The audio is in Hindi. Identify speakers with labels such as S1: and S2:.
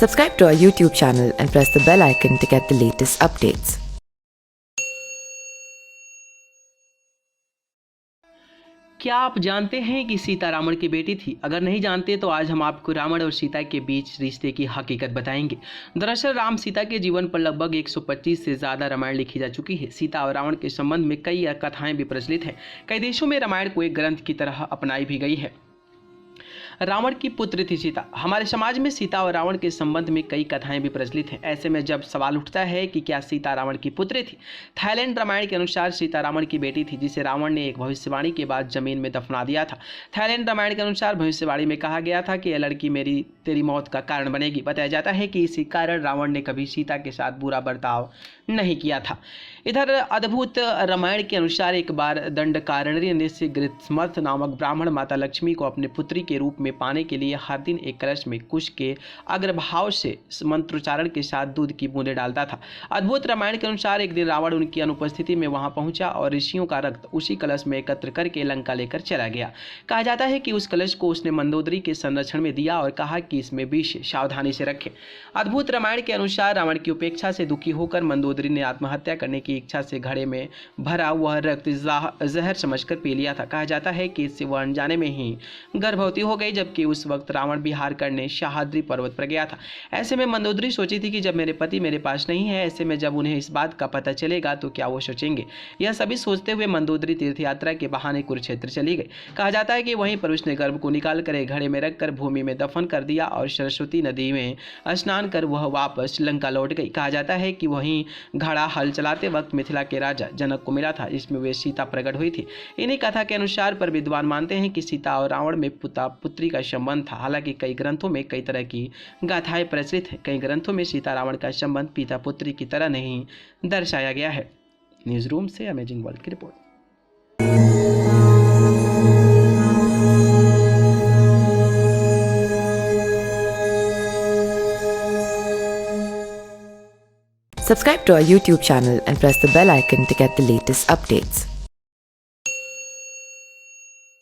S1: Subscribe to our YouTube channel and press the bell icon to get the latest updates.
S2: क्या आप जानते हैं कि सीता रावण की बेटी थी? अगर नहीं जानते तो आज हम आपको रावण और सीता के बीच रिश्ते की हकीकत बताएंगे। दरअसल राम सीता के जीवन पर लगभग 125 से ज़्यादा रामायण लिखी जा चुकी है। सीता और रावण के संबंध में कई कथाएं भी प्रचलित हैं। कई देशों में रामायण को एक ग्रंथ की तरह अपनाई भी गई है। रावण की पुत्र थी सीता। हमारे समाज में सीता और रावण के संबंध में कई कथाएं भी प्रचलित हैं। ऐसे में जब सवाल उठता है कि क्या सीता रावण की पुत्री थी? थाईलैंड रामायण के अनुसार सीता रावण की बेटी थी, जिसे रावण ने एक भविष्यवाणी के बाद जमीन में दफना दिया था। थाईलैंड रामायण के अनुसार भविष्यवाणी में कहा गया था कि यह लड़की तेरी मौत का कारण बनेगी। बताया जाता है कि इसी कारण रावण ने कभी सीता के साथ बुरा बर्ताव नहीं किया था। इधर अद्भुत रामायण के अनुसार एक बार दंडकारण्य ने ग्रीष्मर्थ नामक ब्राह्मण माता लक्ष्मी को अपने पुत्री के रूप में पाने के लिए हर दिन एक कलश में कुश के अग्रभाव से मंत्रोच्चारण के साथ दूध की बूंदें डालता था। अद्भुत रामायण के अनुसार एक दिन रावण उनकी अनुपस्थिति में वहां पहुंचा और ऋषियों का रक्त उसी कलश में एकत्र करके लंका लेकर चला गया। कहा जाता है कि उस कलश को उसने मंदोदरी के संरक्षण में दिया और कहा कि इसमें विष सावधानी से रखें। अद्भुत रामायण के अनुसार रावण की उपेक्षा से दुखी होकर मंदोदरी ने आत्महत्या करने की इच्छा से घड़े में भरा वह रक्त जहर समझकर पी लिया था। कहा जाता है कि इससे वह अनजाने में ही गर्भवती हो गई, जबकि उस वक्त रावण विहार करने शाहद्री पर्वत पर गया था। ऐसे में मंदोदरी सोची थी कि जब मेरे पति मेरे पास नहीं है, ऐसे में जब उन्हें इस बात का पता चलेगा तो क्या वो सोचेंगे। यह सभी सोचते हुए मंदोदरी तीर्थ यात्रा के बहाने कुरुक्षेत्र चली गई। कहा जाता है कि वहीं पर उसने गर्भ को निकाल कर एक घड़े में रखकर भूमि में दफन कर दिया और सरस्वती नदी में स्नान कर वह वापस लंका लौट गई। कहा जाता है कि वहीं घड़ा हल चलाते वक्त मिथिला के राजा जनक को मिला था, जिसमें वे सीता प्रकट हुई थी। इन्हीं कथा के अनुसार पर विद्वान मानते हैं कि सीता और रावण में पिता पुत्री का संबंध था। हालांकि कई ग्रंथों में कई तरह की गाथाएं प्रचलित हैं। कई ग्रंथों में सीता रावण का संबंध पिता पुत्री की तरह नहीं दर्शाया गया है। न्यूज रूम से अमेजिंग वर्ल्ड की report.
S1: Subscribe to our YouTube channel and press the bell icon to get the latest updates.